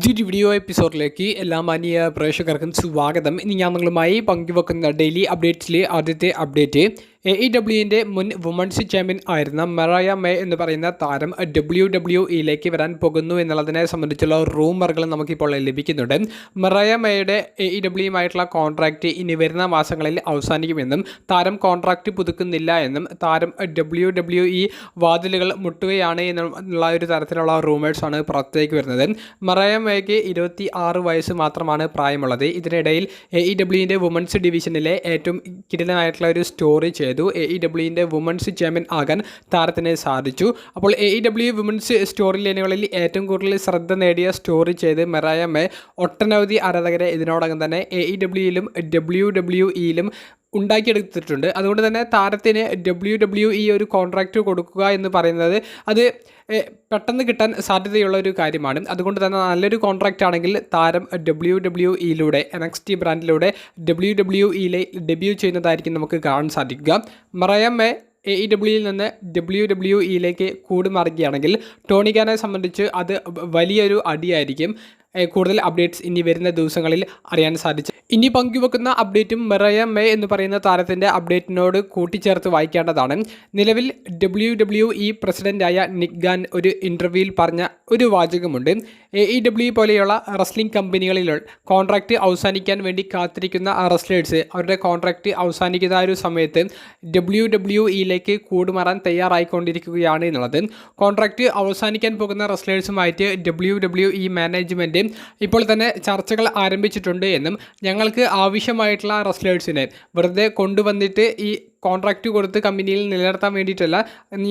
പുതിയൊരു വീഡിയോ എപ്പിസോഡിലേക്ക് എല്ലാ മാന്യ പ്രേക്ഷകർക്കും സ്വാഗതം. ഇനി ഞാൻ നിങ്ങളുമായി പങ്കുവെക്കുന്ന ഡെയിലി അപ്ഡേറ്റ്സിലെ ആദ്യത്തെ അപ്ഡേറ്റ് AEWൻ്റെ മുൻ വുമൺസ് ചാമ്പ്യൻ ആയിരുന്ന മറായ മേ എന്ന് പറയുന്ന താരം WWE വരാൻ പോകുന്നു എന്നുള്ളതിനെ സംബന്ധിച്ചുള്ള റൂമറുകൾ നമുക്കിപ്പോൾ ലഭിക്കുന്നുണ്ട്. മറായ മേയുടെ AEWയുമായിട്ടുള്ള കോൺട്രാക്റ്റ് ഇനി വരുന്ന മാസങ്ങളിൽ അവസാനിക്കുമെന്നും താരം കോൺട്രാക്റ്റ് പുതുക്കുന്നില്ല എന്നും താരം WWE വാതിലുകൾ മുട്ടുകയാണ് എന്നുള്ള ഒരു തരത്തിലുള്ള റൂമേഴ്സാണ് പുറത്തേക്ക് വരുന്നത്. മറായ മേയ്ക്ക് 26 വയസ്സ് മാത്രമാണ് പ്രായമുള്ളത്. ഇതിനിടയിൽ AEWൻ്റെ വുമൺസ് ഡിവിഷനിലെ ഏറ്റവും കിടിലനായിട്ടുള്ള ഒരു സ്റ്റോറി ചെയ്തു. AEWൻ്റെ വുമൺസ് ചാമ്പ്യൻ ആകാൻ താരത്തിന് സാധിച്ചു. അപ്പോൾ AEW വുമൺസ് സ്റ്റോറി ലൈനുകളിൽ ഏറ്റവും കൂടുതൽ ശ്രദ്ധ നേടിയ സ്റ്റോറി ചെയ്ത് മറായ മേ ഒട്ടനവധി ആരാധകരെ ഇതിനോടകം തന്നെ AEWയിലും WWEയിലും ഉണ്ടാക്കിയെടുത്തിട്ടുണ്ട്. അതുകൊണ്ട് തന്നെ താരത്തിന് WWE ഒരു കോൺട്രാക്റ്റ് കൊടുക്കുക എന്ന് പറയുന്നത് അത് പെട്ടെന്ന് കിട്ടാൻ സാധ്യതയുള്ള ഒരു കാര്യമാണ്. അതുകൊണ്ട് തന്നെ നല്ലൊരു കോൺട്രാക്റ്റ് ആണെങ്കിൽ താരം WWEയിലൂടെ NXT ബ്രാൻഡിലൂടെ WWEയിലെ ഡെബ്യൂ ചെയ്യുന്നതായിരിക്കും നമുക്ക് കാണാൻ സാധിക്കുക. മറായ മേ AEWയിൽ നിന്ന് WWEയിലേക്ക് കൂടുമാറുകയാണെങ്കിൽ ടോണി ഖാനെ സംബന്ധിച്ച് അത് വലിയൊരു അടിയായിരിക്കും. കൂടുതൽ അപ്ഡേറ്റ്സ് ഇനി വരുന്ന ദിവസങ്ങളിൽ അറിയാൻ സാധിച്ചു. ഇനി പങ്കുവെക്കുന്ന അപ്ഡേറ്റും മറായ മേ എന്ന് പറയുന്ന താരത്തിൻ്റെ അപ്ഡേറ്റിനോട് കൂട്ടിച്ചേർത്ത് വായിക്കേണ്ടതാണ്. നിലവിൽ WWE പ്രസിഡൻ്റായ നിക് ഗാൻ ഒരു ഇൻ്റർവ്യൂവിൽ പറഞ്ഞ ഒരു വാചകമുണ്ട്. AEW പോലെയുള്ള റെസ്ലിംഗ് കമ്പനികളിൽ കോൺട്രാക്റ്റ് അവസാനിക്കാൻ വേണ്ടി കാത്തിരിക്കുന്ന റെസ്ലേഴ്സ് അവരുടെ കോൺട്രാക്റ്റ് അവസാനിക്കുന്ന ഒരു സമയത്ത് WWEയിലേക്ക് കൂടുമാറാൻ തയ്യാറായിക്കൊണ്ടിരിക്കുകയാണ് എന്നുള്ളത്. കോൺട്രാക്റ്റ് അവസാനിക്കാൻ പോകുന്ന റെസ്ലേഴ്സുമായിട്ട് WWE മാനേജ്മെൻറ്റ് ഇപ്പോൾ തന്നെ ചർച്ചകൾ ആരംഭിച്ചിട്ടുണ്ട് എന്നും ഞങ്ങൾക്ക് ആവശ്യമായിട്ടുള്ള റെസ്ലേഴ്സിനെ വെറുതെ കൊണ്ടുവന്നിട്ട് ഈ കോൺട്രാക്റ്റ് കൊടുത്ത് കമ്പനിയിൽ നിലനിർത്താൻ വേണ്ടിയിട്ടല്ല,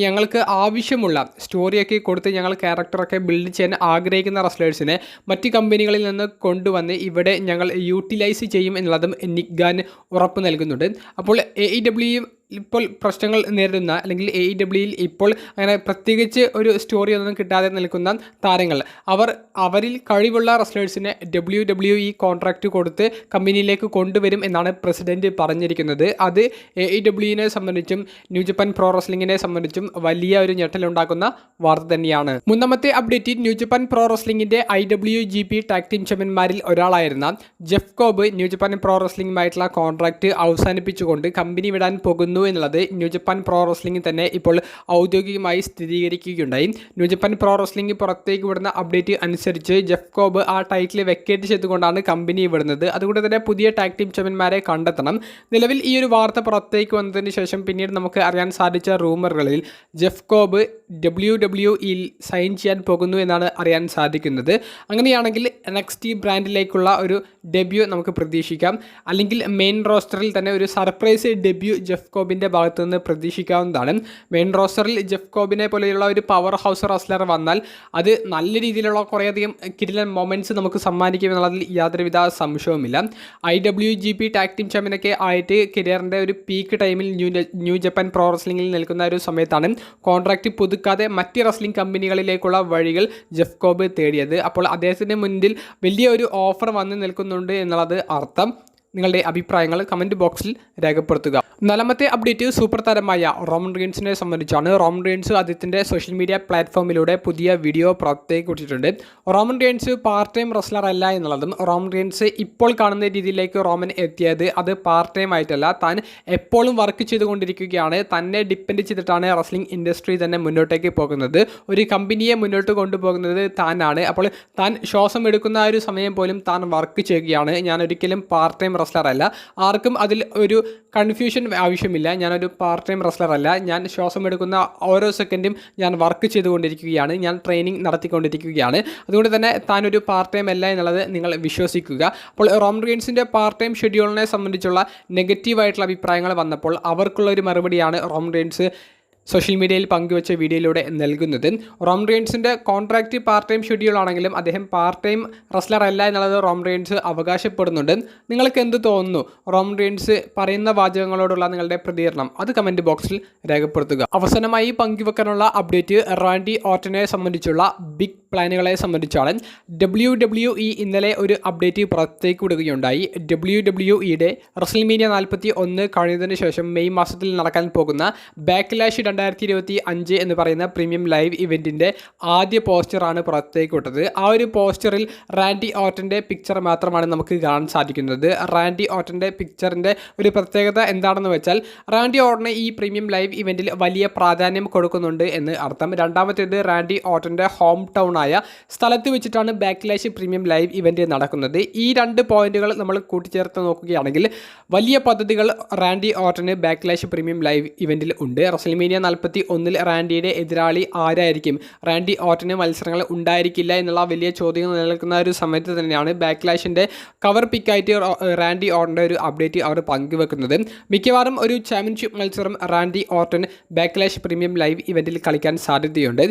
ഞങ്ങൾക്ക് ആവശ്യമുള്ള സ്റ്റോറിയൊക്കെ കൊടുത്ത് ഞങ്ങൾ ക്യാരക്ടറൊക്കെ ബിൽഡ് ചെയ്യാൻ ആഗ്രഹിക്കുന്ന റെസ്ലേഴ്സിനെ മറ്റ് കമ്പനികളിൽ നിന്ന് കൊണ്ടുവന്ന് ഇവിടെ ഞങ്ങൾ യൂട്ടിലൈസ് ചെയ്യും എന്നുള്ളതും നിക് ഗാൻ ഉറപ്പ് നൽകുന്നുണ്ട്. അപ്പോൾ AEW ഇപ്പോൾ പ്രശ്നങ്ങൾ നേരിടുന്ന അല്ലെങ്കിൽ AEWയിൽ ഇപ്പോൾ അങ്ങനെ പ്രത്യേകിച്ച് ഒരു സ്റ്റോറി ഒന്നും കിട്ടാതെ നിൽക്കുന്ന താരങ്ങൾ അവരിൽ കഴിവുള്ള റെസ്ലേഴ്സിനെ WWE കോൺട്രാക്റ്റ് കൊടുത്ത് കമ്പനിയിലേക്ക് കൊണ്ടുവരും എന്നാണ് പ്രസിഡന്റ് പറഞ്ഞിരിക്കുന്നത്. അത് AEWനെ സംബന്ധിച്ചും ന്യൂ ജപ്പാൻ പ്രോ റെസ്ലിംഗിനെ സംബന്ധിച്ചും വലിയ ഒരു ഞെട്ടലുണ്ടാക്കുന്ന വാർത്ത തന്നെയാണ്. മൂന്നാമത്തെ അപ്ഡേറ്റ് ന്യൂ ജപ്പാൻ പ്രോ റെസ്ലിംഗിൻ്റെ IWGP ടാഗ് ടീം ചാമ്പ്യന്മാരിൽ ഒരാളായിരുന്ന Jeff Cobb New Japan Pro റെസ്ലിംഗുമായിട്ടുള്ള കോൺട്രാക്റ്റ് അവസാനിപ്പിച്ചുകൊണ്ട് കമ്പനി വിടാൻ പോകുന്നു എന്നുള്ളത് ന്യൂ ജപ്പാൻ പ്രോ റെസ്ലിംഗ് തന്നെ ഇപ്പോൾ ഔദ്യോഗികമായി സ്ഥിരീകരിക്കുകയുണ്ടായി. ന്യൂ ജപ്പാൻ പ്രോ റെസ്ലിംഗ് പുറത്തേക്ക് വിടുന്ന അപ്ഡേറ്റ് അനുസരിച്ച് ജെഫ് കോബ് ആ ടൈറ്റിൽ വെക്കേറ്റ് ചെയ്തുകൊണ്ടാണ് കമ്പനി വിടുന്നത്. അതുകൊണ്ട് തന്നെ പുതിയ ടാഗ് ടീം ചാമ്പ്യന്മാരെ കണ്ടെത്തണം. നിലവിൽ ഈ ഒരു വാർത്ത പുറത്തേക്ക് വന്നതിന് ശേഷം പിന്നീട് നമുക്ക് അറിയാൻ സാധിച്ച റൂമറുകളിൽ ജെഫ് കോബ് WWEയിൽ സൈൻ ചെയ്യാൻ പോകുന്നു എന്നാണ് അറിയാൻ സാധിക്കുന്നത്. അങ്ങനെയാണെങ്കിൽ NXT ബ്രാൻഡിലേക്കുള്ള ഒരു ഡെബ്യൂ നമുക്ക് പ്രതീക്ഷിക്കാം. അല്ലെങ്കിൽ മെയിൻ റോസ്റ്ററിൽ തന്നെ ഒരു സർപ്രൈസ് ഡെബ്യൂ ജെഫ് കോബിൻ്റെ ഭാഗത്തു നിന്ന് പ്രതീക്ഷിക്കാവുന്നതാണ്. മെയിൻ റോസ്റ്ററിൽ ജെഫ് കോബിനെ പോലെയുള്ള ഒരു പവർ ഹൗസ് റെസ്ലർ വന്നാൽ അത് നല്ല രീതിയിലുള്ള കുറേയധികം കിടിലൻ മൊമെൻറ്റ്സ് നമുക്ക് സമ്മാനിക്കും എന്നുള്ളതിൽ യാതൊരുവിധ സംശയവുമില്ല. IWGP ടാഗ് ടീം ചാമ്പ്യനൊക്കെ ആയിട്ട് കരിയറിൻ്റെ ഒരു പീക്ക് ടൈമിൽ ന്യൂ ജപ്പാൻ പ്രോ റെസ്ലിംഗിൽ നിൽക്കുന്ന ഒരു സമയത്താണ് കോൺട്രാക്റ്റ് പുതുക്കാതെ മറ്റ് റെസ്ലിംഗ് കമ്പനികളിലേക്കുള്ള വഴികൾ ജെഫ് കോബ് തേടിയത്. അപ്പോൾ അദ്ദേഹത്തിൻ്റെ മുന്നിൽ വലിയ ഒരു ഓഫർ വന്ന് നിൽക്കുന്നുണ്ട് എന്നുള്ളത് അർത്ഥം. നിങ്ങളുടെ അഭിപ്രായങ്ങൾ കമൻറ്റ് ബോക്സിൽ രേഖപ്പെടുത്തുക. നാലാമത്തെ അപ്ഡേറ്റ് സൂപ്പർ താരമായ റോമൻ റീൻസിനെ സംബന്ധിച്ചാണ്. റോമൻ റീൻസ് അദ്ദേഹത്തിൻ്റെ സോഷ്യൽ മീഡിയ പ്ലാറ്റ്ഫോമിലൂടെ പുതിയ വീഡിയോ പുറത്തേക്ക് വിട്ടിട്ടുണ്ട്. Roman Reigns part time wrestler അല്ല എന്നുള്ളതും റോമൻ റീൻസ് ഇപ്പോൾ കാണുന്ന രീതിയിലേക്ക് റോമൻ എത്തിയത് അത് പാർട്ട് ടൈം ആയിട്ടല്ല, താൻ എപ്പോഴും വർക്ക് ചെയ്തുകൊണ്ടിരിക്കുകയാണ്. തന്നെ ഡിപ്പെൻഡ് ചെയ്തിട്ടാണ് റെസ്ലിംഗ് ഇൻഡസ്ട്രി തന്നെ മുന്നോട്ടേക്ക് പോകുന്നത്. ഒരു കമ്പനിയെ മുന്നോട്ട് കൊണ്ടുപോകുന്നത് താനാണ്. അപ്പോൾ താൻ ശ്വാസം എടുക്കുന്ന ആ ഒരു സമയം പോലും താൻ വർക്ക് ചെയ്യുകയാണ്. ഞാൻ ഒരിക്കലും പാർട്ട് ടൈം റെസ്ലർ അല്ല. ആർക്കും അതിൽ ഒരു കൺഫ്യൂഷൻ ആവശ്യമില്ല. ഞാനൊരു പാർട്ട് ടൈം റെസ്ലർ അല്ല. ഞാൻ ശ്വാസം എടുക്കുന്ന ഓരോ സെക്കൻഡും ഞാൻ വർക്ക് ചെയ്തുകൊണ്ടിരിക്കുകയാണ്. ഞാൻ ട്രെയിനിങ് നടത്തിക്കൊണ്ടിരിക്കുകയാണ്. അതുകൊണ്ട് തന്നെ താനൊരു പാർട്ട് ടൈം അല്ല എന്നുള്ളത് നിങ്ങൾ വിശ്വസിക്കുക. അപ്പോൾ റോമൻ റീൻസിൻ്റെ പാർട്ട് ടൈം ഷെഡ്യൂളിനെ സംബന്ധിച്ചുള്ള നെഗറ്റീവായിട്ടുള്ള അഭിപ്രായങ്ങൾ വന്നപ്പോൾ അവർക്കുള്ള ഒരു മറുപടിയാണ് റോമൻ റീൻസ് സോഷ്യൽ മീഡിയയിൽ പങ്കുവച്ച വീഡിയോയിലൂടെ നൽകുന്നത്. റോമൻ റീൻസിൻ്റെ കോൺട്രാക്റ്റ് പാർട്ട് ടൈം ഷെഡ്യൂൾ ആണെങ്കിലും അദ്ദേഹം പാർട്ട് ടൈം റെസ്ലർ അല്ല എന്നുള്ളത് റോമൻ റീൻസ് അവകാശപ്പെടുന്നുണ്ട്. നിങ്ങൾക്ക് എന്ത് തോന്നുന്നു? റോമൻ റീൻസ് പറയുന്ന വാചകങ്ങളോടുള്ള നിങ്ങളുടെ പ്രതികരണം അത് കമൻറ്റ് ബോക്സിൽ രേഖപ്പെടുത്തുക. അവസാനമായി പങ്കുവെക്കാനുള്ള അപ്ഡേറ്റ് റാൻഡി ഓർട്ടനെ സംബന്ധിച്ചുള്ള ബിഗ് പ്ലാനുകളെ സംബന്ധിച്ചാണ്. WWE ഇന്നലെ ഒരു അപ്ഡേറ്റ് പുറത്തേക്ക് വിടുകയുണ്ടായി. WWEയുടെ റെസ്ൽമേനിയ 41 കഴിഞ്ഞതിന് ശേഷം മെയ് മാസത്തിൽ നടക്കാൻ പോകുന്ന ബാക്ക്ലാഷ് 2025 എന്ന് പറയുന്ന പ്രീമിയം ലൈവ് ഇവൻറ്റിൻ്റെ ആദ്യ പോസ്റ്ററാണ് പുറത്തേക്ക് വിട്ടത്. ആ ഒരു പോസ്റ്ററിൽ റാൻഡി ഓർട്ടൻ്റെ പിക്ചർ മാത്രമാണ് നമുക്ക് കാണാൻ സാധിക്കുന്നത്. റാൻഡി ഓർട്ടൻ്റെ പിക്ചറിൻ്റെ ഒരു പ്രത്യേകത എന്താണെന്ന് വെച്ചാൽ റാൻഡി ഓർട്ടന് ഈ പ്രീമിയം ലൈവ് ഇവൻറ്റിൽ വലിയ പ്രാധാന്യം കൊടുക്കുന്നുണ്ട് എന്ന് അർത്ഥം. രണ്ടാമത്തേത് റാൻഡി ഓർട്ടൻ്റെ ഹോം ടൗൺ ആയ സ്ഥലത്ത് വെച്ചിട്ടാണ് ബാക്ക്ലാഷ് പ്രീമിയം ലൈവ് ഇവൻറ്റ് നടക്കുന്നത്. ഈ രണ്ട് പോയിന്റുകൾ നമ്മൾ കൂട്ടിച്ചേർത്ത് നോക്കുകയാണെങ്കിൽ വലിയ പദ്ധതികൾ റാൻഡി ഓർട്ടന് ബാക്ക്ലാഷ് പ്രീമിയം ലൈവ് ഇവൻറ്റിൽ ഉണ്ട്. റസൽമേനിയ 41 റാൻഡിയുടെ എതിരാളി ആരായിരിക്കും? റാൻഡി ഓർട്ടന് മത്സരങ്ങൾ ഉണ്ടായിരിക്കില്ല എന്നുള്ള വലിയ ചോദ്യം നിലനിൽക്കുന്ന ഒരു സമയത്ത് തന്നെയാണ് ബാക്ക്ലാഷിൻ്റെ കവർ പിക്കായിട്ട് റാൻഡി ഓർട്ടൻ്റെ ഒരു അപ്ഡേറ്റ് അവർ പങ്കുവെക്കുന്നത്. മിക്കവാറും ഒരു ചാമ്പ്യൻഷിപ്പ് മത്സരം Randy Orton Backlash premium live ഇവൻറ്റിൽ കളിക്കാൻ സാധ്യതയുണ്ട്.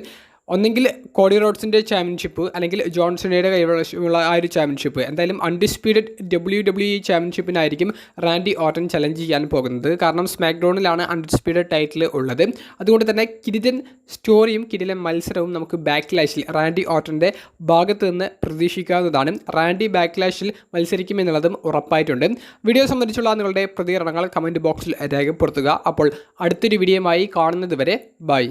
ഒന്നെങ്കിൽ കോഡി റോഡ്സിൻ്റെ ചാമ്പ്യൻഷിപ്പ് അല്ലെങ്കിൽ ജോൺസണയുടെ കൈവശമുള്ള ആ ഒരു ചാമ്പ്യൻഷിപ്പ്. എന്തായാലും അൺഡിസ്പ്യൂട്ടഡ് WWE ചാമ്പ്യൻഷിപ്പിനായിരിക്കും റാൻഡി ഓർട്ടൻ ചലഞ്ച് ചെയ്യാൻ പോകുന്നത്. കാരണം സ്മാക്ക് ഡൗണിലാണ് അൺഡിസ്പ്യൂട്ടഡ് ടൈറ്റിൽ ഉള്ളത്. അതുകൊണ്ട് തന്നെ കിടിലൻ സ്റ്റോറിയും കിടിലൻ മത്സരവും നമുക്ക് ബാക്ക്ലാഷിൽ റാൻഡി ഓർട്ടൻ്റെ ഭാഗത്ത് നിന്ന് പ്രതീക്ഷിക്കാവുന്നതാണ്. റാൻഡി ബാക്ക്ലാഷിൽ മത്സരിക്കുമെന്നുള്ളതും ഉറപ്പായിട്ടുണ്ട്. വീഡിയോ സംബന്ധിച്ചുള്ള നിങ്ങളുടെ പ്രതികരണങ്ങൾ കമൻറ്റ് ബോക്സിൽ രേഖപ്പെടുത്തുക. അപ്പോൾ അടുത്തൊരു വീഡിയോയുമായി കാണുന്നത് വരെ ബൈ.